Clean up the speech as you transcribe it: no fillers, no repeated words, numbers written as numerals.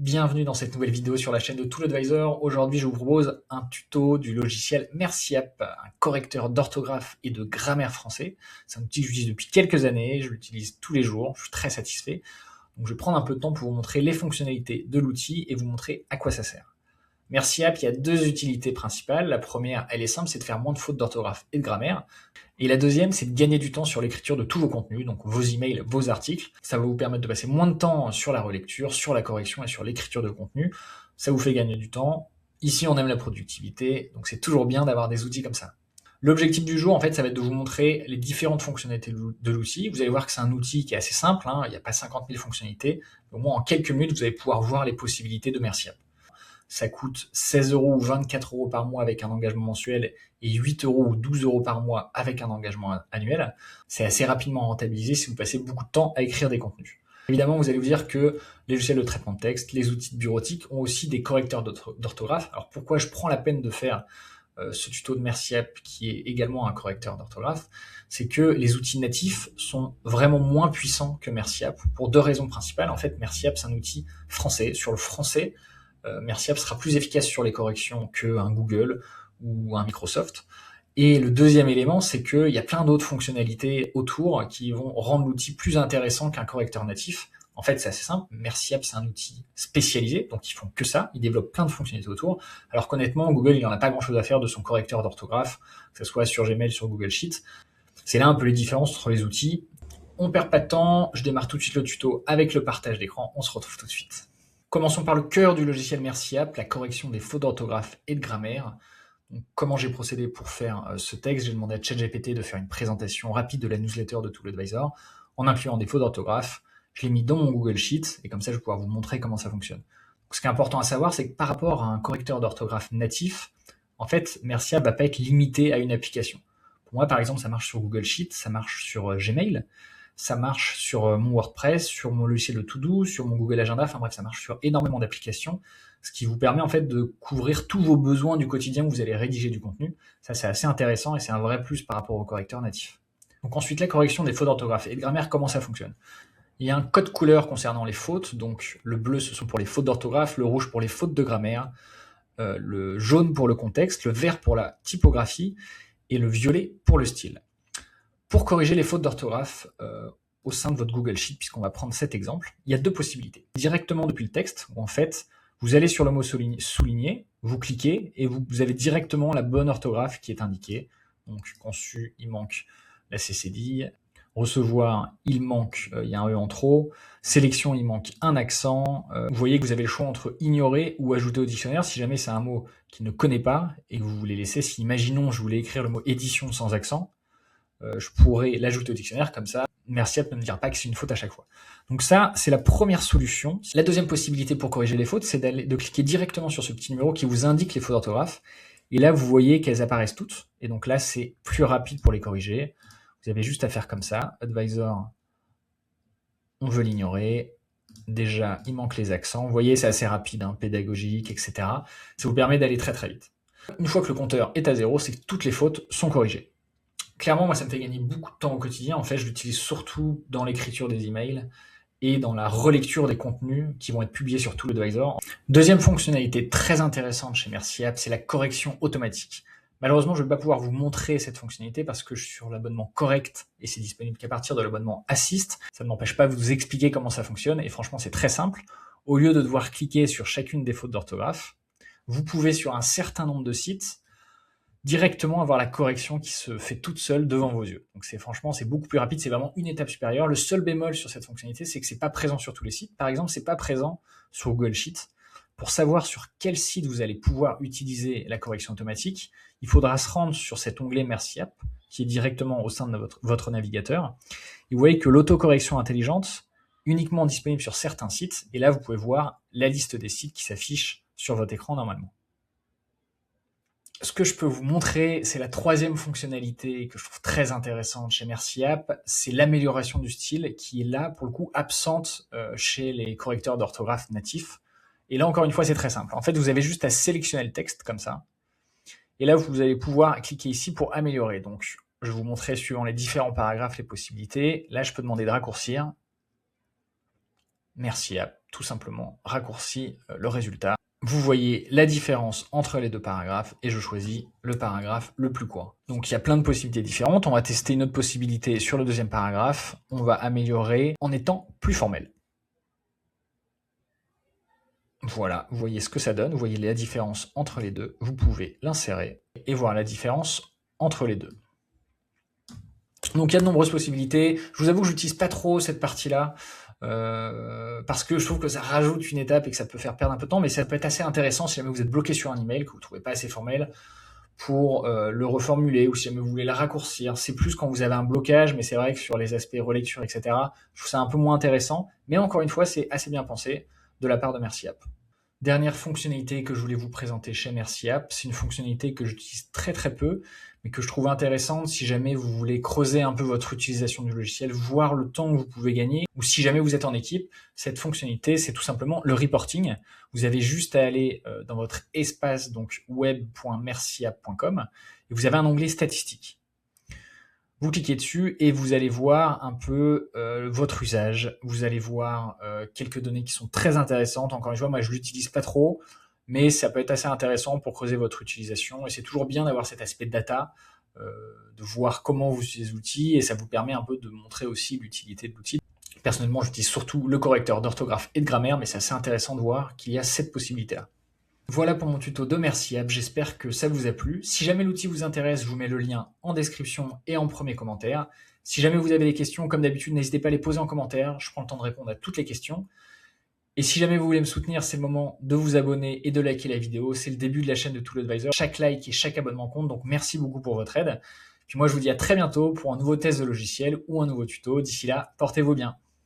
Bienvenue dans cette nouvelle vidéo sur la chaîne de ToolAdvisor. Aujourd'hui, je vous propose un tuto du logiciel MerciApp, un correcteur d'orthographe et de grammaire français. C'est un outil que j'utilise depuis quelques années, je l'utilise tous les jours, je suis très satisfait. Donc je vais prendre un peu de temps pour vous montrer les fonctionnalités de l'outil et vous montrer à quoi ça sert. MerciApp, il y a deux utilités principales. La première, elle est simple, c'est de faire moins de fautes d'orthographe et de grammaire. Et la deuxième, c'est de gagner du temps sur l'écriture de tous vos contenus, donc vos emails, vos articles. Ça va vous permettre de passer moins de temps sur la relecture, sur la correction et sur l'écriture de contenu. Ça vous fait gagner du temps. Ici, on aime la productivité, donc c'est toujours bien d'avoir des outils comme ça. L'objectif du jour, en fait, ça va être de vous montrer les différentes fonctionnalités de l'outil. Vous allez voir que c'est un outil qui est assez simple, il n'y a pas 50 000 fonctionnalités. Au moins, en quelques minutes, vous allez pouvoir voir les possibilités de MerciApp. Ça coûte 16 € ou 24 € par mois avec un engagement mensuel et 8 € ou 12 € par mois avec un engagement annuel. C'est assez rapidement rentabilisé si vous passez beaucoup de temps à écrire des contenus. Évidemment, vous allez vous dire que les logiciels de traitement de texte, les outils de bureautique ont aussi des correcteurs d'orthographe. Alors pourquoi je prends la peine de faire ce tuto de MerciApp qui est également un correcteur d'orthographe, c'est que les outils natifs sont vraiment moins puissants que MerciApp pour deux raisons principales. En fait, MerciApp, c'est un outil français. Sur le français, MerciApp sera plus efficace sur les corrections qu'un Google ou un Microsoft. Et le deuxième élément, c'est qu'il y a plein d'autres fonctionnalités autour qui vont rendre l'outil plus intéressant qu'un correcteur natif. En fait, c'est assez simple. MerciApp, c'est un outil spécialisé, donc ils font que ça. Ils développent plein de fonctionnalités autour. Alors qu'honnêtement, Google, il n'en a pas grand-chose à faire de son correcteur d'orthographe, que ce soit sur Gmail, sur Google Sheets. C'est là un peu les différences entre les outils. On perd pas de temps. Je démarre tout de suite le tuto avec le partage d'écran. On se retrouve tout de suite. Commençons par le cœur du logiciel MerciApp, la correction des fautes d'orthographe et de grammaire. Donc, comment j'ai procédé pour faire ce texte? J'ai demandé à ChatGPT de faire une présentation rapide de la newsletter de ToolAdvisor en incluant des fautes d'orthographe. Je l'ai mis dans mon Google Sheet et comme ça, je vais pouvoir vous montrer comment ça fonctionne. Donc, ce qui est important à savoir, c'est que par rapport à un correcteur d'orthographe natif, en fait, MerciApp va pas être limité à une application. Pour moi, par exemple, ça marche sur Google Sheet, ça marche sur Gmail, ça marche sur mon WordPress, sur mon logiciel de To-Do, sur mon Google Agenda, enfin bref, ça marche sur énormément d'applications, ce qui vous permet en fait de couvrir tous vos besoins du quotidien où vous allez rédiger du contenu. Ça, c'est assez intéressant et c'est un vrai plus par rapport au correcteur natif. Donc ensuite, la correction des fautes d'orthographe et de grammaire, comment ça fonctionne? Il y a un code couleur concernant les fautes, donc le bleu, ce sont pour les fautes d'orthographe, le rouge pour les fautes de grammaire, le jaune pour le contexte, le vert pour la typographie et le violet pour le style. Pour corriger les fautes d'orthographe au sein de votre Google Sheet, puisqu'on va prendre cet exemple, il y a deux possibilités. Directement depuis le texte, où en fait, vous allez sur le mot souligné, vous cliquez et vous avez directement la bonne orthographe qui est indiquée. Donc conçu, il manque la cécédille. Recevoir, il manque, il y a un E en trop. Sélection, il manque un accent. Vous voyez que vous avez le choix entre ignorer ou ajouter au dictionnaire si jamais c'est un mot qu'il ne connaît pas et que vous voulez laisser. Si, imaginons, je voulais écrire le mot édition sans accent, je pourrais l'ajouter au dictionnaire, comme ça, MerciApp ne me dira pas que c'est une faute à chaque fois. Donc ça, c'est la première solution. La deuxième possibilité pour corriger les fautes, c'est de cliquer directement sur ce petit numéro qui vous indique les fautes d'orthographe. Et là, vous voyez qu'elles apparaissent toutes. Et donc là, c'est plus rapide pour les corriger. Vous avez juste à faire comme ça. Advisor, on veut l'ignorer. Déjà, il manque les accents. Vous voyez, c'est assez rapide, pédagogique, etc. Ça vous permet d'aller très très vite. Une fois que le compteur est à 0, c'est que toutes les fautes sont corrigées. Clairement, moi, ça me fait gagner beaucoup de temps au quotidien. En fait, je l'utilise surtout dans l'écriture des emails et dans la relecture des contenus qui vont être publiés sur ToolAdvisor. Deuxième fonctionnalité très intéressante chez MerciApp, c'est la correction automatique. Malheureusement, je ne vais pas pouvoir vous montrer cette fonctionnalité parce que je suis sur l'abonnement correct et c'est disponible qu'à partir de l'abonnement Assist. Ça ne m'empêche pas de vous expliquer comment ça fonctionne et franchement, c'est très simple. Au lieu de devoir cliquer sur chacune des fautes d'orthographe, vous pouvez sur un certain nombre de sites directement avoir la correction qui se fait toute seule devant vos yeux. Donc franchement, c'est beaucoup plus rapide, c'est vraiment une étape supérieure. Le seul bémol sur cette fonctionnalité, c'est que c'est pas présent sur tous les sites. Par exemple, c'est pas présent sur Google Sheets. Pour savoir sur quel site vous allez pouvoir utiliser la correction automatique, il faudra se rendre sur cet onglet MerciApp qui est directement au sein de votre navigateur. Et vous voyez que l'autocorrection intelligente uniquement disponible sur certains sites. Et là, vous pouvez voir la liste des sites qui s'affiche sur votre écran normalement. Ce que je peux vous montrer, c'est la troisième fonctionnalité que je trouve très intéressante chez MerciApp, c'est l'amélioration du style qui est là, pour le coup, absente chez les correcteurs d'orthographe natifs. Et là, encore une fois, c'est très simple. En fait, vous avez juste à sélectionner le texte comme ça. Et là, vous allez pouvoir cliquer ici pour améliorer. Donc, je vais vous montrer suivant les différents paragraphes les possibilités. Là, je peux demander de raccourcir. MerciApp. tout simplement raccourci le résultat. Vous voyez la différence entre les deux paragraphes et je choisis le paragraphe le plus court. Donc il y a plein de possibilités différentes. On va tester une autre possibilité sur le deuxième paragraphe. On va améliorer en étant plus formel. Voilà, vous voyez ce que ça donne, vous voyez la différence entre les deux. Vous pouvez l'insérer et voir la différence entre les deux. Donc il y a de nombreuses possibilités. Je vous avoue que j'utilise pas trop cette partie-là parce que je trouve que ça rajoute une étape et que ça peut faire perdre un peu de temps, mais ça peut être assez intéressant si jamais vous êtes bloqué sur un email que vous trouvez pas assez formel pour le reformuler ou si jamais vous voulez le raccourcir. C'est plus quand vous avez un blocage, mais c'est vrai que sur les aspects relecture, etc., je trouve ça un peu moins intéressant. Mais encore une fois, c'est assez bien pensé de la part de MercyApp. Dernière fonctionnalité que je voulais vous présenter chez MercyApp, c'est une fonctionnalité que j'utilise très très peu, mais que je trouve intéressante si jamais vous voulez creuser un peu votre utilisation du logiciel, voir le temps que vous pouvez gagner, ou si jamais vous êtes en équipe, cette fonctionnalité, c'est tout simplement le reporting. Vous avez juste à aller dans votre espace, donc web.mercyapp.com, et vous avez un onglet statistiques. Vous cliquez dessus et vous allez voir un peu votre usage. Vous allez voir quelques données qui sont très intéressantes. Encore une fois, moi je l'utilise pas trop, mais ça peut être assez intéressant pour creuser votre utilisation. Et c'est toujours bien d'avoir cet aspect de data, de voir comment vous utilisez les outils, et ça vous permet un peu de montrer aussi l'utilité de l'outil. Personnellement, j'utilise surtout le correcteur d'orthographe et de grammaire, mais c'est assez intéressant de voir qu'il y a cette possibilité-là. Voilà pour mon tuto de MercyApp, j'espère que ça vous a plu. Si jamais l'outil vous intéresse, je vous mets le lien en description et en premier commentaire. Si jamais vous avez des questions, comme d'habitude, n'hésitez pas à les poser en commentaire, je prends le temps de répondre à toutes les questions. Et si jamais vous voulez me soutenir, c'est le moment de vous abonner et de liker la vidéo. C'est le début de la chaîne de ToolAdvisor. Chaque like et chaque abonnement compte, donc merci beaucoup pour votre aide. Puis moi, je vous dis à très bientôt pour un nouveau test de logiciel ou un nouveau tuto. D'ici là, portez-vous bien.